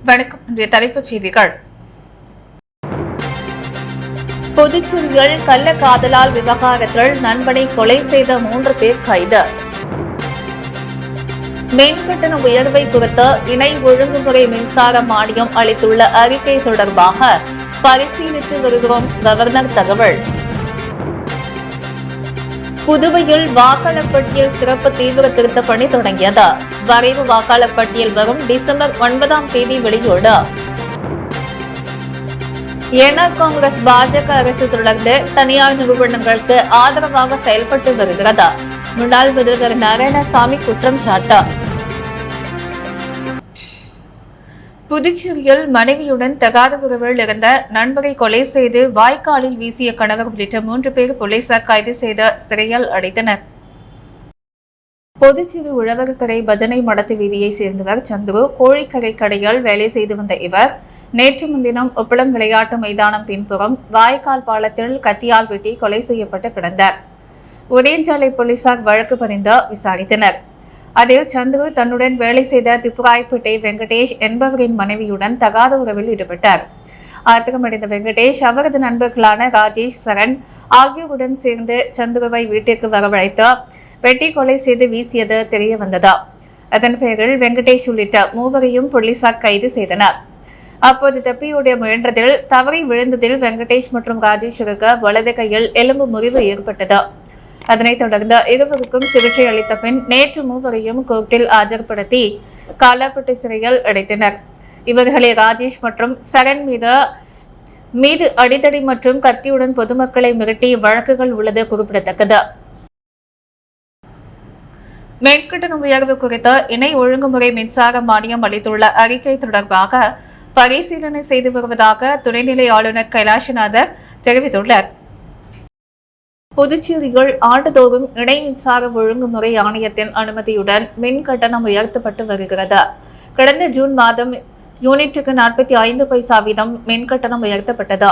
வணக்கம். இன்றைய தலைப்புச் செய்திகள். புதுச்சேரியில் கள்ளக்காதலால் விவகாரத்தில் நண்பனை கொலை செய்த 3 பேர் கைது. மின் கட்டண உயர்வை குறித்து இணை ஒழுங்குமுறை மின்சார மானியம் அளித்துள்ள அறிக்கை தொடர்பாக பரிசீலித்து வருகிறோம் கவர்னர் தகவல். புதுவையில் வாக்காளர் பட்டியல் சிறப்பு தீவிர திருத்த பணி தொடங்கியது. வரைவு வாக்காளர் பட்டியல் வரும் டிசம்பர் 9ஆம் தேதி வெளியீடு. என்ஆர் காங்கிரஸ் பாஜக அரசு தொடர்ந்து தனியார் நிறுவனங்களுக்கு ஆதரவாக செயல்பட்டு வருகிறது. முன்னாள் முதல்வர் நாராயணசாமி குற்றம் சாட்டு. புதுச்சேரியில் மனைவியுடன் தகாத உறவில் இருந்த நண்பரை கொலை செய்து வாய்க்காலில் வீசிய கணவர் உள்ளிட்ட 3 பேர் போலீசார் கைது செய்து சிறையில் அடைத்தனர். புதுச்சேரி உழவர்கரை பஜனை மடத்து வீதியை சேர்ந்தவர் சந்துரு. கோழிக்கரை கடையில் வேலை செய்து வந்த இவர் நேற்று முன்தினம் உப்பளம் விளையாட்டு மைதானம் பின்புறம் வாய்க்கால் பாலத்தில் கத்தியால் வெட்டி கொலை செய்யப்பட்டு கிடந்தார். உதயஞ்சாலை போலீசார் வழக்கு பதிந்து விசாரித்தனர். அதில் சந்துரு தன்னுடன் வேலை செய்த திப்புராய்பேட்டை வெங்கடேஷ் என்பவரின் மனைவியுடன் தகாத உறவில் ஈடுபட்டார். ஆத்திரமடைந்த வெங்கடேஷ் அவரது நண்பர்களான ராஜேஷ், சரண் ஆகியோருடன் சேர்ந்து சந்துருவை வீட்டிற்கு வரவழைத்து வெட்டி கொலை செய்து வீசியது தெரிய வந்தது. அதன் பெயரில் வெங்கடேஷ் உள்ளிட்ட 3வரையும் போலீசார் கைது செய்தனர். அப்போது தப்பியோட முயன்றதில் தவறி விழுந்ததில் வெங்கடேஷ் மற்றும் ராஜேஷுக்கு வலது கையில் எலும்பு முறிவு ஏற்பட்டது. அதனைத் தொடர்ந்து இருவருக்கும் சிகிச்சை அளித்த பின் நேற்று 3வரையும் கோர்ட்டில் ஆஜர்படுத்தி காலாப்பட்டு சிறையில் அடைத்தனர். இவர்களை ராஜேஷ் மற்றும் சரண் மீது அடிதடி மற்றும் கத்தியுடன் பொதுமக்களை மிரட்டி வழக்குகள் உள்ளது குறிப்பிடத்தக்கது. மின்கட்டண உயர்வு குறித்து இணை ஒழுங்குமுறை மின்சார மானியம் அளித்துள்ள அறிக்கை தொடர்பாக பரிசீலனை செய்து வருவதாக துணைநிலை ஆளுநர் கைலாஷ்நாதர் தெரிவித்துள்ளார். புதுச்சேரியில் ஆண்டுதோறும் இணை மின்சார ஒழுங்குமுறை ஆணையத்தின் அனுமதியுடன் மின் கட்டணம் உயர்த்தப்பட்டு வருகிறது. கடந்த ஜூன் மாதம் யூனிட்டுக்கு 45 பைசா வீதம் மின் கட்டணம் உயர்த்தப்பட்டது.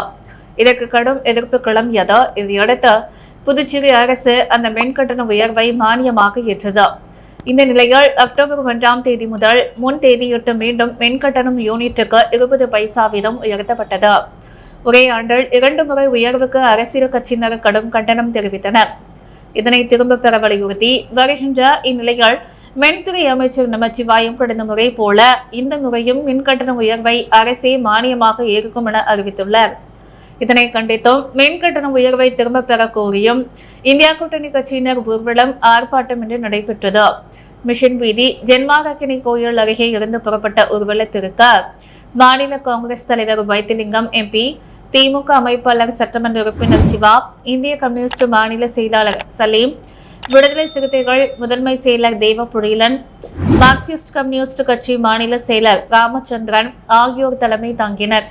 இதற்கு கடும் எதிர்ப்பு கிளம்பியது. இதையடுத்து புதுச்சேரி அரசு அந்த மின் கட்டண உயர்வை மானியமாக ஏற்றது. இந்த நிலையில் அக்டோபர் 1ஆம் தேதி முதல் முன் தேதியிட்டு மீண்டும் மின் கட்டணம் யூனிட்டுக்கு 20 பைசா வீதம் உயர்த்தப்பட்டது. ஒரே ஆண்டில் 2 முறை உயர்வுக்கு அரசியல் கட்சியினர் கடும் கண்டனம் தெரிவித்தனர். இதனை திரும்ப பெற வலியுறுத்தி வருகின்ற இந்நிலையில் மின்துறை அமைச்சர் நமச்சிவாயம் கடந்த முறை போல இந்த முறையும் மின்கட்டண உயர்வை அரசே மானியமாக ஏற்கும் என அறிவித்துள்ளார். இதனை கண்டித்தும் மின்கட்டண உயர்வை திரும்ப பெற கோரியும் இந்தியா கூட்டணி கட்சியினர் ஊர்வலம், ஆர்ப்பாட்டம் இன்று நடைபெற்றது. மிஷன் வீதி ஜென்மாரக்கினி கோயில் அருகே இருந்து புறப்பட்ட ஊர்வலத்திற்கு மாநில காங்கிரஸ் தலைவர் வைத்திலிங்கம் எம்பி, திமுக அமைப்பாளர் சட்டமன்ற உறுப்பினர் சிவா, இந்திய கம்யூனிஸ்ட் மாநில செயலாளர் சலீம், விடுதலை சிறுத்தைகள் முதன்மை செயலர் தேவபுரீலன், மார்க்சிஸ்ட் கம்யூனிஸ்ட் கட்சி மாநில செயலர் ராமச்சந்திரன் ஆகியோர் தலைமை தாங்கினர்.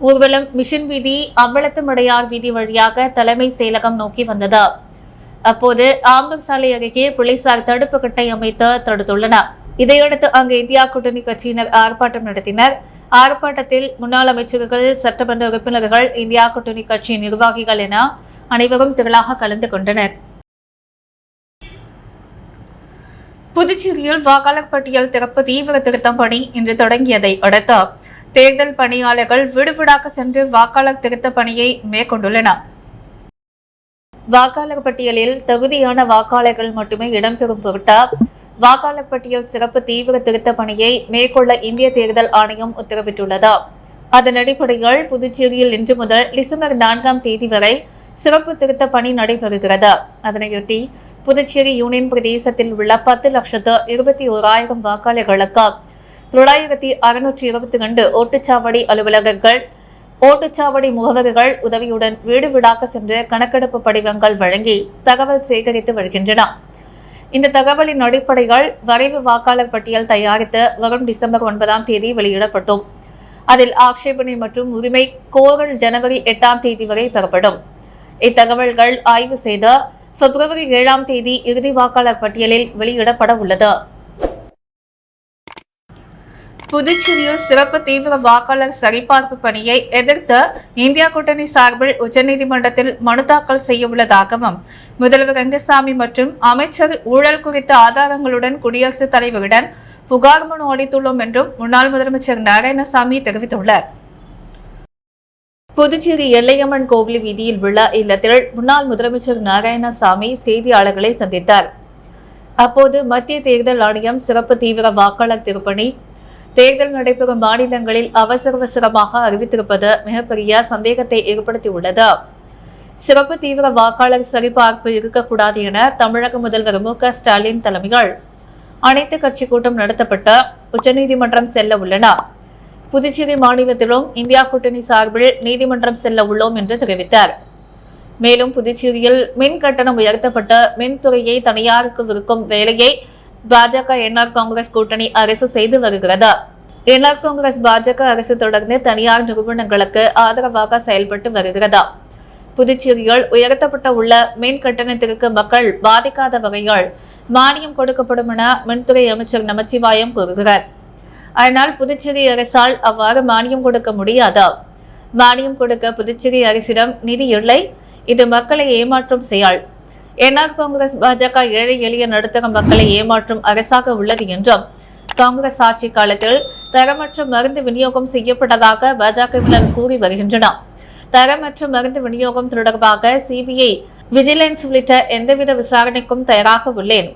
ஊர்வலம் மிஷன் வீதி, அம்பலத்துமடையார் வீதி வழியாக தலைமை செயலகம் நோக்கி வந்தது. அப்போது ஆம்பூர் சாலை அருகே போலீசார் தடுப்பு கட்டை அமைத்து தடுத்துள்ளனர். இதையடுத்து அங்கு இந்தியா கூட்டணி கட்சியினர் ஆர்ப்பாட்டம் நடத்தினர். ஆர்ப்பாட்டத்தில் முன்னாள் அமைச்சர்கள், சட்டமன்ற உறுப்பினர்கள், இந்தியா கூட்டணி கட்சி நிர்வாகிகள் என அனைவரும் திரளாக கலந்து கொண்டனர். புதுச்சேரியில் வாக்காளர் பட்டியல் திறப்பு தீவிர திருத்தம் பணி இன்று தொடங்கியதை அடுத்து தேர்தல் பணியாளர்கள் வீடுவீடாக சென்று வாக்காளர் திருத்த பணியை மேற்கொண்டுள்ளனர். வாக்காளர் பட்டியலில் தகுதியான வாக்காளர்கள் மட்டுமே இடம்பெறும் பொருட்டு வாக்காளர் பட்டியல் சிறப்பு தீவிர திருத்த பணியை மேற்கொள்ள இந்திய தேர்தல் ஆணையம் உத்தரவிட்டுள்ளது. அதன் அடிப்படையில் புதுச்சேரியில் இன்று முதல் டிசம்பர் 4ஆம் தேதி வரை சிறப்பு திருத்த பணி நடைபெறுகிறது. அதனையொட்டி புதுச்சேரி யூனியன் பிரதேசத்தில் உள்ள 10,21,000 வாக்காளர்களுக்கு 9,622 ஓட்டுச்சாவடி அலுவலகர்கள், ஓட்டுச்சாவடி முகவர்கள் உதவியுடன் வீடு வீடாக சென்று கணக்கெடுப்பு படிவங்கள் வழங்கி தகவல் சேகரித்து வருகின்றன. இந்த தகவலின் அடிப்படையில் வரைவு வாக்காளர் பட்டியல் தயாரித்து வரும் டிசம்பர் 9ஆம் தேதி வெளியிடப்பட்டோம். அதில் ஆட்சேபனை மற்றும் உரிமை கோரல் ஜனவரி 8ஆம் தேதி வரை பெறப்படும். இத்தகவல்கள் ஆய்வு செய்து பிப்ரவரி 7ஆம் தேதி இறுதி வாக்காளர் பட்டியலில் வெளியிடப்பட உள்ளது. புதுச்சேரியில் சிறப்பு தீவிர வாக்காளர் சரிபார்ப்பு பணியை எதிர்த்து இந்தியா கூட்டணி சார்பில் உச்சநீதிமன்றத்தில் மனு தாக்கல் செய்ய உள்ளதாகவும் முதல்வர் ரங்கசாமி மற்றும் அமைச்சர் ஊழல் குறித்த ஆதாரங்களுடன் குடியரசுத் தலைவரிடம் புகார் மனு அளித்துள்ளோம் என்றும் முன்னாள் முதலமைச்சர் நாராயணசாமி தெரிவித்துள்ளார். புதுச்சேரி எல்லையம்மன் கோவில் வீதியில் உள்ள இல்லத்தில் முன்னாள் முதலமைச்சர் நாராயணசாமி செய்தியாளர்களை சந்தித்தார். அப்போது மத்திய தேர்தல் ஆணையம் சிறப்பு தீவிர வாக்காளர் திருப்பணி தேர்தல் நடைபெறும் மாநிலங்களில் அவசரமாக அறிவித்திருப்பது மிகப்பெரிய சந்தேகத்தை ஏற்படுத்தியுள்ளது. சிறப்பு தீவிர வாக்காளர் சரிபார்ப்பு இருக்கக்கூடாது என தமிழக முதல்வர் மு.க.ஸ்டாலின் தலைமையில் அனைத்து கட்சி கூட்டம் நடத்தப்பட்டு உச்சநீதிமன்றம் செல்ல உள்ளன. புதுச்சேரி மாநிலத்திலும் இந்தியா கூட்டணி சார்பில் நீதிமன்றம் செல்ல உள்ளோம் என்று தெரிவித்தார். மேலும் புதுச்சேரியில் மின் கட்டணம் உயர்த்தப்பட்ட மின்துறையை தனியாருக்கு விற்கும் வேலையை பாஜக என்ஆர் காங்கிரஸ் கூட்டணி அரசு செய்து வருகிறது. என்ஆர் காங்கிரஸ் பாஜக அரசு தொடர்ந்து தனியார் நிறுவனங்களுக்கு ஆதரவாக செயல்பட்டு வருகிறது. புதுச்சேரியில் உயர்த்தப்பட்ட உள்ள மின் கட்டணத்திற்கு மக்கள் பாதிக்காத வகையில் மானியம் கொடுக்கப்படும் என மின்துறை அமைச்சர் நமச்சிவாயம் கூறுகிறார். ஆனால் புதுச்சேரி அரசால் அவ்வாறு மானியம் கொடுக்க முடியாது. மானியம் கொடுக்க புதுச்சேரி அரசிடம் நிதி இல்லை. இது மக்களை ஏமாற்றும் செயல். என்ஆர் காங்கிரஸ் பாஜக ஏழை எளிய நடுத்தர மக்களை ஏமாற்றும் அரசாக உள்ளது என்றும் காங்கிரஸ் ஆட்சி காலத்தில் தரமற்ற மருந்து விநியோகம் செய்யப்பட்டதாக பாஜகவினர் கூறி வருகின்றனர். தரமற்ற மருந்து விநியோகம் தொடர்பாக சிபிஐ விஜிலன்ஸ் உள்ளிட்ட எந்தவித விசாரணைக்கும் தயாராக உள்ளேன்.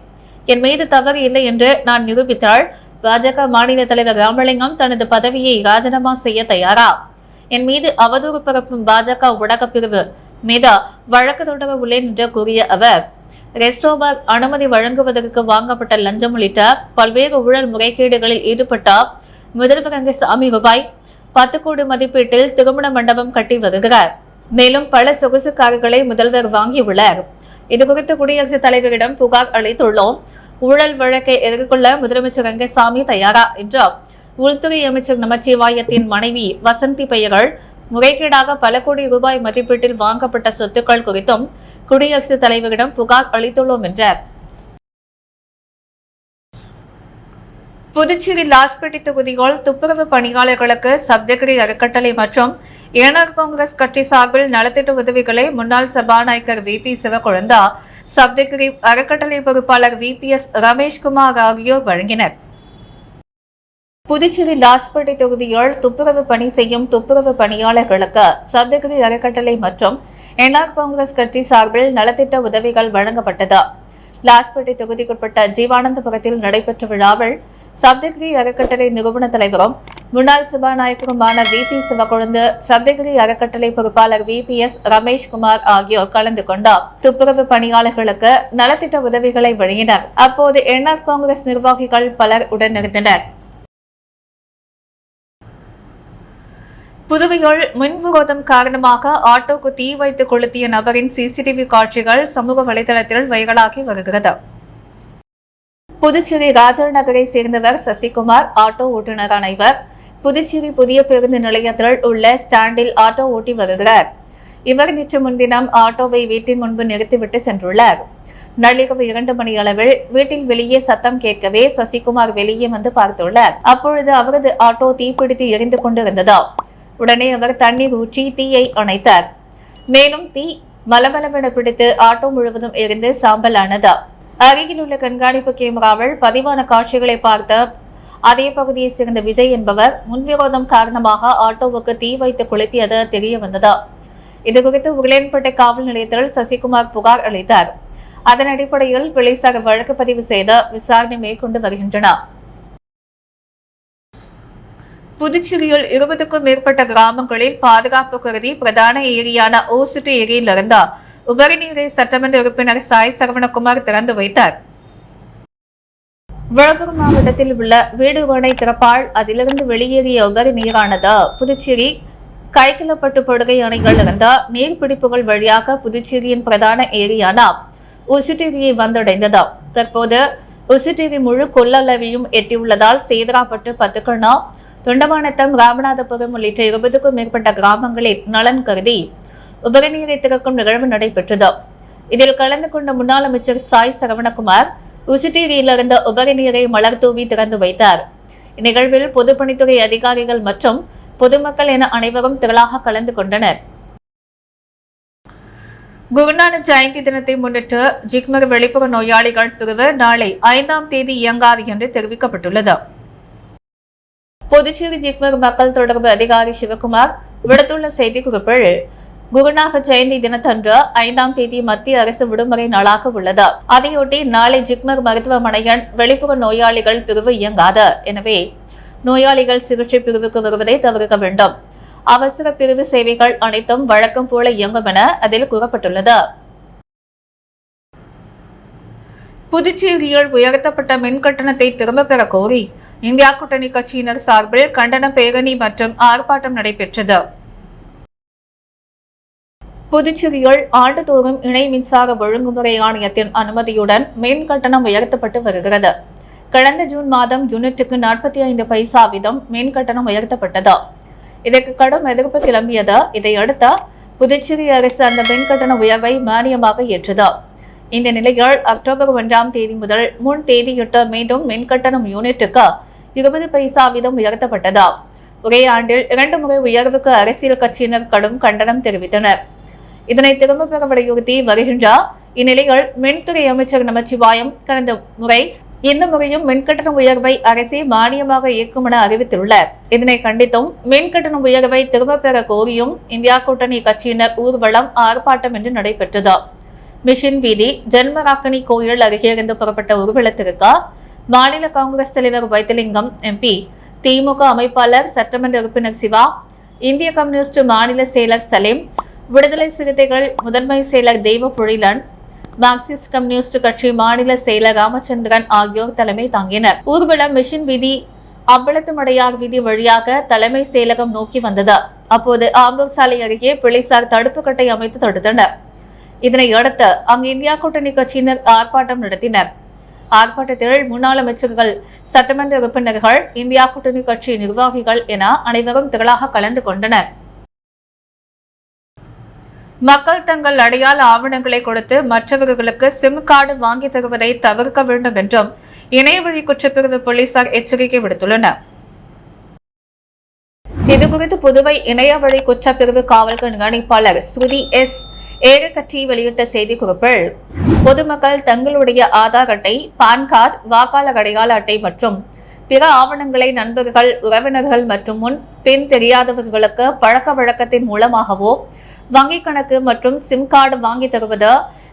என் மீது தவறு இல்லை என்று நான் நிரூபித்தால் பாஜக மாநில தலைவர் ராமலிங்கம் தனது பதவியை ராஜினாமா செய்ய தயாரா? என் மீது அவதூறு பரப்பும் பாஜக ஊடக பிரிவு மீது வழக்கு தொடர உள்ளேன் என்று கூறிய அவர், ரெஸ்டோபார் அனுமதி வழங்குவதற்கு வாங்கப்பட்ட லஞ்சம் உள்ளிட்ட பல்வேறு ஊழல் முறைகேடுகளில் ஈடுபட்ட முதல்வர் ரங்கசாமி ரூபாய் 10 கோடி மதிப்பீட்டில் திருமண மண்டபம் கட்டி வருகிறார். மேலும் பல சொகுசு கார்களை முதல்வர் வாங்கியுள்ளார். இதுகுறித்து குடியரசுத் தலைவரிடம் புகார் அளித்துள்ளோம். ஊழல் வழக்கை எதிர்கொள்ள முதலமைச்சர் ரங்கசாமி தயாரா என்று உள்துறை அமைச்சர் நமச்சிவாயத்தின் மனைவி வசந்தி பெயர்கள் முறைகேடாக பல கோடி ரூபாய் மதிப்பீட்டில் வாங்கப்பட்ட சொத்துக்கள் குறித்தும் குடியரசுத் தலைவரிடம் புகார் அளித்துள்ளோம் என்றார். புதுச்சேரி லாஸ்பேட்டை தொகுதியில் துப்புரவு பணியாளர்களுக்கு சப்தகிரி அறக்கட்டளை மற்றும் என்ஆர் காங்கிரஸ் கட்சி சார்பில் நலத்திட்ட உதவிகளை முன்னாள் சபாநாயகர் வி.பி. சிவக்கொழுந்தா, சப்தகிரி அறக்கட்டளை பொறுப்பாளர் வி.பி.எஸ். ரமேஷ்குமார் ஆகியோர் வழங்கினர். புதுச்சேரி லாஸ்பேட்டை தொகுதியில் துப்புரவு பணி செய்யும் துப்புரவு பணியாளர்களுக்கு சப்தகிரி அறக்கட்டளை மற்றும் என்ஆர் காங்கிரஸ் கட்சி சார்பில் நலத்திட்ட உதவிகள் வழங்கப்பட்டது. லாஸ்பேட்டை தொகுதிக்குட்பட்ட ஜீவானந்தபுரத்தில் நடைபெற்ற விழாவில் சப்தகிரி அறக்கட்டளை நிறுவன தலைவரும் முன்னாள் சபாநாயகருமான வி.பி. சிவக்கொழுந்து, சப்தகிரி அறக்கட்டளை பொறுப்பாளர் வி.பி.எஸ். ரமேஷ்குமார் ஆகியோர் கலந்து கொண்டார். துப்புரவு பணியாளர்களுக்கு நலத்திட்ட உதவிகளை வழங்கினர். அப்போது என்ஆர் காங்கிரஸ் நிர்வாகிகள் பலர் உடனிருந்தனர். புதுவையில் மின்விரோதம் காரணமாக ஆட்டோக்கு தீ வைத்து கொளுத்திய நபரின் சிசிடிவி காட்சிகள் சமூக வலைதளத்தில் வைரலாகி வருகிறது. புதுச்சேரி ராஜர் நகரை சேர்ந்தவர் சசிகுமார், ஆட்டோ ஓட்டுநரான இவர் புதுச்சேரி புதிய பேருந்து நிலையத்தில் உள்ள ஸ்டாண்டில் ஆட்டோ ஓட்டி வருகிறார். இவர் நேற்று முன்தினம் ஆட்டோவை வீட்டின் முன்பு நிறுத்திவிட்டு சென்றுள்ளார். நள்ளிரவு 2 மணி அளவில் வீட்டில் வெளியே சத்தம் கேட்கவே சசிகுமார் வெளியே வந்து பார்த்துள்ளார். அப்பொழுது அவரது ஆட்டோ தீப்பிடித்து எரிந்து கொண்டிருந்தது. உடனே அவர் தண்ணீர் ஊற்றி தீயை அணைத்தார். மேலும் தீ மலமளவென பிடித்து ஆட்டோ முழுவதும் எரிந்து சாம்பலானது. அருகில் உள்ள கண்காணிப்பு கேமராவில் பதிவான காட்சிகளை பார்த்த அதே பகுதியை சேர்ந்த விஜய் என்பவர் முன்விரோதம் காரணமாக ஆட்டோவுக்கு தீ வைத்து கொளுத்தியது தெரிய வந்தது. இதுகுறித்து உருளையன்பேட்டை காவல் நிலையத்தில் சசிகுமார் புகார் அளித்தார். அதன் அடிப்படையில் போலீசார் வழக்கு பதிவு செய்து விசாரணை மேற்கொண்டு வருகின்றனர். புதுச்சேரியில் 20க்கும் மேற்பட்ட கிராமங்களில் பாதுகாப்பு கருதி பிரதான ஏரியான ஓசுட்டு ஏரியிலிருந்து உபரி நீரை சட்டமன்ற உறுப்பினர் சாய் சரவணகுமார் திறந்து வைத்தார். விழுப்புரம் மாவட்டத்தில் உள்ள வீடுகோடை திறப்பால் அதிலிருந்து வெளியேறிய உபரி நீரானது புதுச்சேரி கைக்கிளப்பட்டு படுகை அணைகளிலிருந்து நீர்பிடிப்புகள் வழியாக புதுச்சேரியின் பிரதான ஏரியான உசுட்டேரியை வந்தடைந்தது. தற்போது உசுட்டேரி முழு கொள்ளளவையும் எட்டியுள்ளதால் சேதராப்பட்டு, பத்துக்கண்ணா, தொண்டமானத்தம், ராமநாதபுரம் உள்ளிட்ட 20க்கும் மேற்பட்ட கிராமங்களில் நலன் கருதி உபரிநீரை திறக்கும் நிகழ்வு நடைபெற்றது. இதில் கலந்து கொண்ட முன்னாள் அமைச்சர் சாய் சரவணகுமார் உசுட்டேரியிலிருந்து உபரி நீரை மலர் தூவி திறந்து வைத்தார். இந்நிகழ்வில் பொதுப்பணித்துறை அதிகாரிகள் மற்றும் பொதுமக்கள் என அனைவரும் திரளாக கலந்து கொண்டனர். குருநானக் ஜெயந்தி தினத்தை முன்னிட்டு ஜிப்மர் வெளிப்புற நோயாளிகள் பிரிவு நாளை 5ஆம் தேதி இயங்காது என்று தெரிவிக்கப்பட்டுள்ளது. புதுச்சேரி ஜிப்மர் மக்கள் தொடர்பு அதிகாரி சிவகுமார் விடுத்துள்ள செய்திக்குறிப்பில் குருநானக் ஜெயந்தி தினத்தன்று 5ஆம் தேதி மத்திய அரசு விடுமுறை நாளாக உள்ளது. அதையொட்டி நாளை ஜிப்மர் மருத்துவமனையின் வெளிப்புற நோயாளிகள் பிரிவு இயங்காது. எனவே நோயாளிகள் சிகிச்சை பிரிவுக்கு வருவதை தவிர்க்க வேண்டும். அவசர பிரிவு சேவைகள் அனைத்தும் வழக்கம் போல இயங்கும் என அதில் கூறப்பட்டுள்ளது. புதுச்சேரியில் உயர்த்தப்பட்ட மின் கட்டணத்தை திரும்பப் பெற கோரி இந்தியா கூட்டணி கட்சியினர் சார்பில் கண்டன பேரணி மற்றும் ஆர்ப்பாட்டம் நடைபெற்றது. புதுச்சேரியில் ஆண்டுதோறும் இணை மின்சார ஒழுங்குமுறை ஆணையத்தின் அனுமதியுடன் மின் கட்டணம் உயர்த்தப்பட்டு வருகிறது. கடந்த ஜூன் மாதம் யூனிட்டுக்கு 45 பைசா வீதம் மின் கட்டணம் உயர்த்தப்பட்டது. இதற்கு கடும் எதிர்ப்பு கிளம்பியது. இதையடுத்து புதுச்சேரி அரசு அந்த மின் கட்டண உயர்வை மானியமாக ஏற்றது. இந்த நிலையில் அக்டோபர் 1ஆம் தேதி முதல் முன் தேதியிட்டு மீண்டும் மின் கட்டணம் யூனிட்டுக்கு 20 பைசா வீதம் உயர்த்தப்பட்டது. ஒரே ஆண்டில் 2 முறை உயர்வுக்கு அரசியல் கட்சியினர் கடும் கண்டனம் தெரிவித்தனர். இதனை திரும்பப் பெற வலியுறுத்தி வருகின்ற இந்நிலையில் மின்துறை அமைச்சர் நமச்சிவாயம் கடந்த முறை இந்த முறையும் மின்கட்டண உயர்வை அரசே மானியமாக இயக்கும் என அறிவித்துள்ளார். இதனை கண்டித்தும் மின்கட்டண உயர்வை திரும்பப் பெற கோரியும் இந்தியா கூட்டணி கட்சியினர் ஊர்வலம் ஆர்ப்பாட்டம் என்று நடைபெற்றது. மிஷின் வீதி ஜென்மராக்கனி கோயில் அருகே இருந்து புறப்பட்ட ஊர்வலத்திற்கு மாநில காங்கிரஸ் தலைவர் வைத்திலிங்கம் எம்பி, திமுக அமைப்பாளர் சட்டமன்ற உறுப்பினர் சிவா, இந்திய கம்யூனிஸ்ட் மாநில செயலர் சலீம், விடுதலை சிறுத்தைகள் முதன்மை செயலர் தெய்வ பொழிலன், மார்க்சிஸ்ட் கம்யூனிஸ்ட் கட்சி மாநில செயலர் ராமச்சந்திரன் ஆகியோர் தலைமை தாங்கினர். ஊர்வலம் மிஷின் வீதி அம்பலத்துமடையார் வீதி வழியாக தலைமை செயலகம் நோக்கி வந்தது. அப்போது ஆம்பூர் சாலை அருகே போலீசார் தடுப்பு கட்டை அமைத்து தடுத்தனர். இதனை அடுத்து அங்கு இந்தியா கூட்டணி கட்சியினர் ஆர்ப்பாட்டம் நடத்தினர். ஆர்ப்பாட்டத்தில் முன்னாள் அமைச்சர்கள், சட்டமன்ற உறுப்பினர்கள், இந்தியா கூட்டணி கட்சி நிர்வாகிகள் என அனைவரும் திரளாக கலந்து கொண்டனர். மக்கள் தங்கள் அடையாள ஆவணங்களை கொடுத்து மற்றவர்களுக்கு சிம் கார்டு வாங்கி தருவதை தவிர்க்க வேண்டும் என்றும் இணையவழி குற்றப்பிரிவு போலீசார் எச்சரிக்கை விடுத்துள்ளனர். இதுகுறித்து புதுவை இணையவழி குற்றப்பிரிவு காவல் கண்காணிப்பாளர் ஸ்ருதி எஸ் ஏகக்கட்டி வெளியிட்ட செய்திக்குறிப்பில், பொதுமக்கள் தங்களுடைய ஆதார் அட்டை, பான் கார்டு, வாக்காளர் அடையாள அட்டை மற்றும் பிற ஆவணங்களை நண்பர்கள், உறவினர்கள் மற்றும் முன் பின் தெரியாதவர்களுக்கு பழக்க வழக்கத்தின் மூலமாகவோ வங்கிக் கணக்கு மற்றும் சிம் கார்டு வாங்கி தருவது,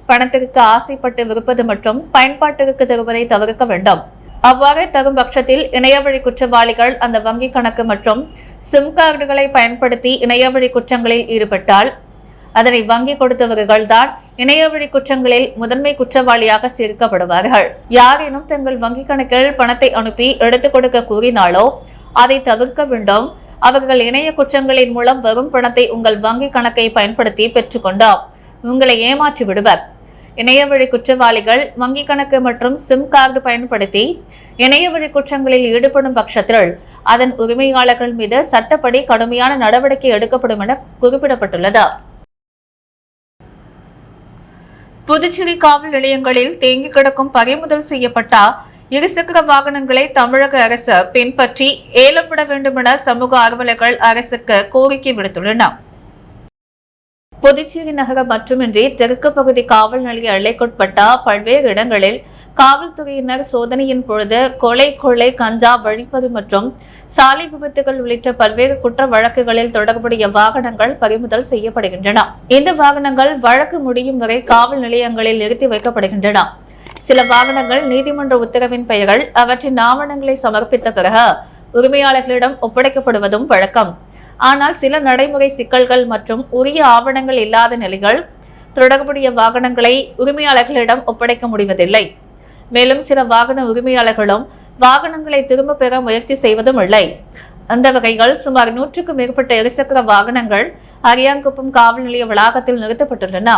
பணத்திற்கு ஆசைப்பட்டு விற்பது மற்றும் பயன்பாட்டிற்கு தருவதை தவிர்க்க வேண்டும். அவ்வாறு தரும் பட்சத்தில் இணையவழி குற்றவாளிகள் அந்த வங்கிக் கணக்கு மற்றும் சிம் கார்டுகளை பயன்படுத்தி இணையவழி குற்றங்களில் ஈடுபட்டால் அதனை வங்கி கொடுத்தவர்கள் தான் இணையவழி குற்றங்களில் முதன்மை குற்றவாளியாக சேர்க்கப்படுவார்கள். யாரேனும் தங்கள் வங்கிக் கணக்கில் பணத்தை அனுப்பி எடுத்துக் கொடுக்க கூறினாலோ அதை தவிர்க்க வேண்டும். அவர்கள் இணைய குற்றங்களின் மூலம் வரும் பணத்தை உங்கள் வங்கி கணக்கை பயன்படுத்தி பெற்றுக்கொண்டால் உங்களை ஏமாற்றி விடுவர். இணையவழி குற்றவாளிகள் வங்கி கணக்கு மற்றும் சிம் கார்டு பயன்படுத்தி இணையவழி குற்றங்களில் ஈடுபடும் பட்சத்தில் அதன் உரிமையாளர்கள் மீது சட்டப்படி கடுமையான நடவடிக்கை எடுக்கப்படும் என குறிப்பிடப்பட்டுள்ளது. புதுச்சேரி காவல் நிலையங்களில் தேங்கி கிடக்கும் பறிமுதல் செய்யப்பட்ட இருசக்கர வாகனங்களை தமிழக அரசு பின்பற்றி ஏலம் விட வேண்டும் என சமூக ஆர்வலர்கள் அரசுக்கு கோரிக்கை விடுத்துள்ளனர். புதுச்சேரி நகரம் மட்டுமின்றி தெற்கு பகுதி காவல் நிலைய எல்லைக்குட்பட்ட பல்வேறு இடங்களில் காவல்துறையினர் சோதனையின் பொழுது கொலை, கஞ்சா, வழிப்பறி மற்றும் சாலை விபத்துகள் உள்ளிட்ட பல்வேறு குற்ற வழக்குகளில் தொடர்புடைய வாகனங்கள் பறிமுதல் செய்யப்படுகின்றன. இந்த வாகனங்கள் வழக்கு முடியும் வரை காவல் நிலையங்களில் நிறுத்தி வைக்கப்படுகின்றன. சில வாகனங்கள் நீதிமன்ற உத்தரவின் பெயர்கள் அவற்றின் ஆவணங்களை சமர்ப்பித்த பிறகு உரிமையாளர்களிடம் ஒப்படைக்கப்படுவதும் வழக்கம். ஆனால் சில நடைமுறை சிக்கல்கள் மற்றும் உரிய ஆவணங்கள் இல்லாத நிலைகள் தொடர்புடைய வாகனங்களை உரிமையாளர்களிடம் ஒப்படைக்க முடிவதில்லை. மேலும் சில வாகன உரிமையாளர்களும் வாகனங்களை திரும்ப பெற முயற்சி செய்வதும் இல்லை. அந்த வகைகள் சுமார் 100க்கும் மேற்பட்ட இருசக்கர வாகனங்கள் அரியாங்குப்பம் காவல் நிலைய வளாகத்தில் நிறுத்தப்பட்டுள்ளன.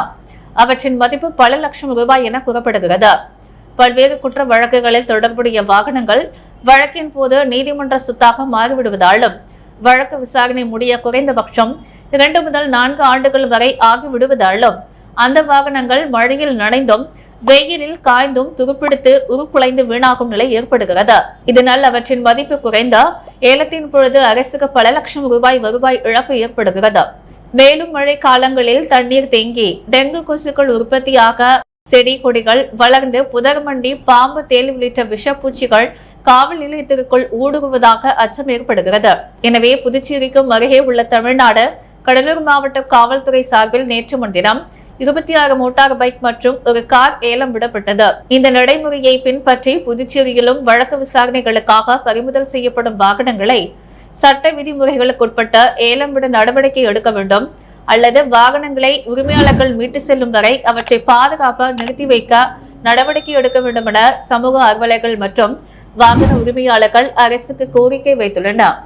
அவற்றின் மதிப்பு பல லட்சம் ரூபாய் என கூறப்படுகிறது. பல்வேறு குற்ற வழக்குகளில் தொடர்புடைய வாகனங்கள் வழக்கின் போது நீதிமன்ற சொத்தாக மாறிவிடுவதாலும் வழக்கு விசாரணை முடிய குறைந்தபட்சம் 2 முதல் 4 ஆண்டுகள் வரை ஆகிவிடுவதாலும் அந்த வாகனங்கள் மழையில் நனைந்தும் வெயிலில் காய்ந்தும் துருப்பிடித்து உருக்குலைந்து வீணாகும் நிலை ஏற்படுகிறது. இதனால் அவற்றின் மதிப்பு குறைந்த ஏலத்தின் பொழுது அரசுக்கு பல லட்சம் ரூபாய் வருவாய் இழப்பு ஏற்படுகிறது. மேலும் மழை காலங்களில் தண்ணீர் தேங்கி டெங்கு கொசுக்கள் உற்பத்தியாக செடி கொடிகள் வளர்ந்து புதர்மண்டி பாம்பு தேல் உள்ளிட்ட விஷப்பூச்சிகள் காவல் நிலையத்திற்குள் ஊடுருவதாக அச்சம் ஏற்படுகிறது. எனவே புதுச்சேரிக்கும் அருகே உள்ள தமிழ்நாடு கடலூர் மாவட்ட காவல்துறை சார்பில் நேற்று முன்தினம் 26 மோட்டார் பைக் மற்றும் ஒரு கார் ஏலம் விடப்பட்டது. இந்த நடைமுறையை பின்பற்றி புதுச்சேரியிலும் வழக்கு விசாரணைகளுக்காக பறிமுதல் செய்யப்படும் வாகனங்களை சட்ட விதிமுறைகளுக்குட்பட்ட ஏலம் விட நடவடிக்கை எடுக்க வேண்டும் அல்லது வாகனங்களை உரிமையாளர்கள் மீட்டு செல்லும் வரை அவற்றை பாதுகாப்பாக நிறுத்தி வைக்க நடவடிக்கை எடுக்க வேண்டும் என சமூக ஆர்வலர்கள் மற்றும் வாகன உரிமையாளர்கள் அரசுக்கு கோரிக்கை வைத்துள்ளனர்.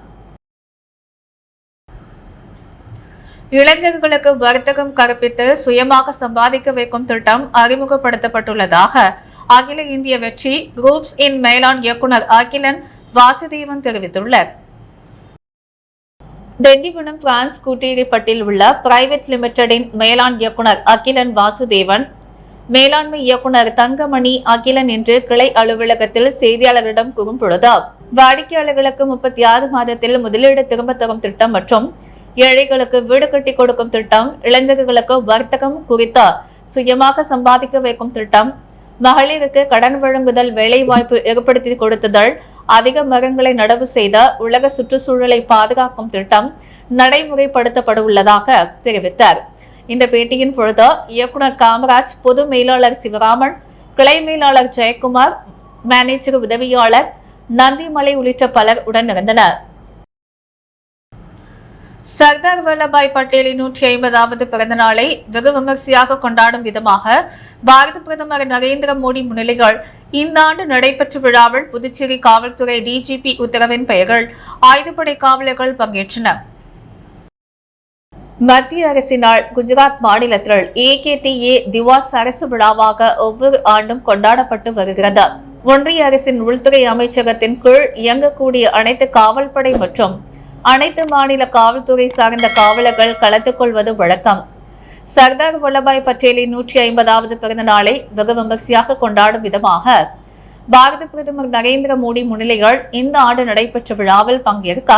இளைஞர்களுக்கு வர்த்தகம் கற்பித்து சுயமாக சம்பாதிக்க வைக்கும் திட்டம் அறிமுகப்படுத்தப்பட்டுள்ளதாக அகில இந்திய வெற்றி குரூப்ஸ் இன் மேலாண் இயக்குநர் அகிலன் வாசுதேவன் தெரிவித்துள்ளார். திண்டிவனம் பிரான்ஸ் கூட்டேரிப்பட்டில் உள்ள பிரைவேட் லிமிடெடின் மேலாண் இயக்குநர் அகிலன் வாசுதேவன், மேலாண்மை இயக்குநர் தங்கமணி அகிலன் என்று கிளை அலுவலகத்தில் செய்தியாளர்களிடம் கூறும்பொழுது, வாடிக்கையாளர்களுக்கு 36 மாதத்தில் முதலீடு திரும்ப தரும் திட்டம் மற்றும் ஏழைகளுக்கு வீடு கட்டி கொடுக்கும் திட்டம், இளைஞர்களுக்கு வர்த்தகம் குறித்த சுயமாக சம்பாதிக்க வைக்கும் திட்டம், மகளிருக்கு கடன் வழங்குதல், வேலைவாய்ப்பு ஏற்படுத்தி கொடுத்துதல், அதிக மரங்களை நடவு செய்த உலக சுற்றுச்சூழலை பாதுகாக்கும் திட்டம் நடைமுறைப்படுத்தப்பட உள்ளதாக தெரிவித்தார். இந்த பேட்டியின் பொழுது இயக்குநர் காமராஜ், பொது மேலாளர் சிவராமன், கிளை மேலாளர் ஜெயக்குமார், மேனேஜர் உதவியாளர் நந்திமலை உள்ளிட்ட பலர் உடன் இருந்தனர். சர்தார் வல்லபாய் பட்டேலின் 150வது பிறந்த நாளை வெகு விமர்சையாக கொண்டாடும் விதமாக பாரத பிரதமர் நரேந்திர மோடி முன்னிலையில் இந்த ஆண்டு நடைபெற்ற விழாவில் புதுச்சேரி காவல்துறை டிஜிபி உத்தரவின் பெயரில் ஆயுதப்படை காவலர்கள் பங்கேற்றனர். மத்திய அரசினால் குஜராத் மாநிலத்தில் AKTA திவாஸ் அரசு விழாவாக ஒவ்வொரு ஆண்டும் கொண்டாடப்பட்டு வருகிறது. ஒன்றிய அரசின் உள்துறை அமைச்சகத்தின் கீழ் இயங்கக்கூடிய அனைத்து காவல்படை மற்றும் அனைத்து மாநில காவல்துறை சார்ந்த காவலர்கள் கலந்துக் கொள்வது வழக்கம். சர்தார் வல்லபாய் பட்டேலின் 150வது பிறந்த நாளை வெகு விமர்சையாக கொண்டாடும் விதமாக பாரத பிரதமர் நரேந்திர மோடி முன்னிலையில் இந்த ஆண்டு நடைபெற்ற விழாவில் பங்கேற்க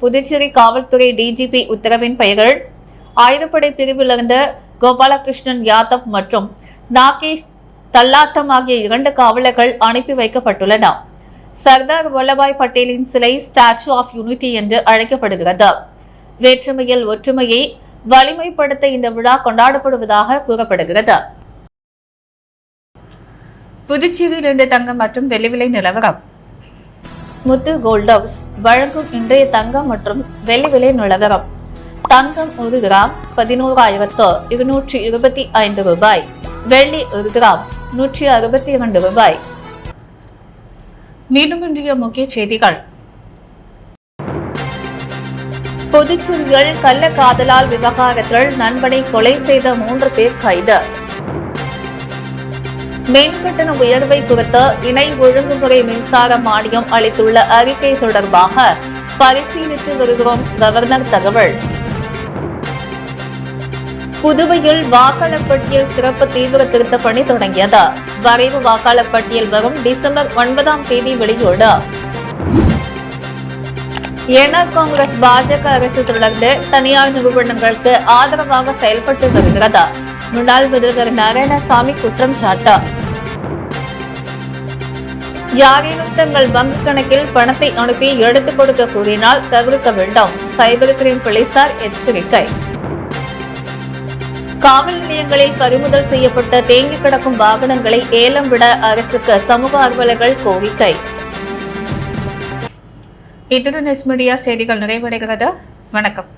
புதுச்சேரி காவல்துறை டிஜிபி உத்தரவின் பெயரில் ஆயுதப்படை பிரிவிலிருந்து கோபாலகிருஷ்ணன் யாதவ் மற்றும் நாகேஷ் தல்லாட்டம் ஆகிய 2 காவலர்கள் அனுப்பி வைக்கப்பட்டுள்ளனர். சர்தார் வல்லபாய் பட்டேலின் சிலை ஸ்டாச்சு ஆஃப் யூனிட்டி என்று அழைக்கப்படுகிறது. வேற்றுமையில் ஒற்றுமையை வலிமைப்படுத்த இந்த விழா கொண்டாடப்படுவதாக கூறப்படுகிறது. புதுச்சேரியில் இன்று தங்கம் மற்றும் வெள்ளி விலை நிலவரம். முத்து கோல்ட் ஹவுஸ் வழங்கும் இன்றைய தங்கம் மற்றும் வெள்ளி விலை நிலவரம். தங்கம் 1 கிராம் 11,225 ரூபாய். வெள்ளி 1 கிராம் 162 ரூபாய். மீண்டும் இன்றைய முக்கிய செய்திகள். புதுச்சேரியில் கள்ள காதலால் விவகாரத்தில் நண்பனை கொலை செய்த 3 பேர் கைது. மின்கட்டண உயர்வை குறித்து இணை ஒழுங்குமுறை மின்சார மானியம் அளித்துள்ள அறிக்கை தொடர்பாக பரிசீலித்து வருகிறோம் கவர்னர் தகவல். புதுவையில் வாக்காளர் பட்டியல் சிறப்பு தீவிர திருத்த பணி தொடங்கியது. வரைவு வாக்காளர் பட்டியல் வரும் டிசம்பர் 9ஆம் தேதி வெளியீடு. என்ஆர் காங்கிரஸ் பாஜக அரசு தொடர்ந்து தனியார் நிறுவனங்களுக்கு ஆதரவாக செயல்பட்டு வருகிறது. முன்னாள் முதல்வர் நாராயணசாமி குற்றம் சாட்டு. யாரேனும் தங்கள் வங்கிக் கணக்கில் பணத்தை அனுப்பி எடுத்துக் கொடுக்க கூறினால் தவிர்க்க வேண்டும். சைபர் கிரைம் போலீசார் எச்சரிக்கை. காவல் நிலையங்களில் பறிமுதல் செய்யப்பட்ட தேங்கி கிடக்கும் வாகனங்களை ஏலம் விட அரசுக்கு சமூக ஆர்வலர்கள் கோரிக்கை. இத்துடன் எஸ் மீடியா செய்திகள் நிறைவடைகிறது. வணக்கம்.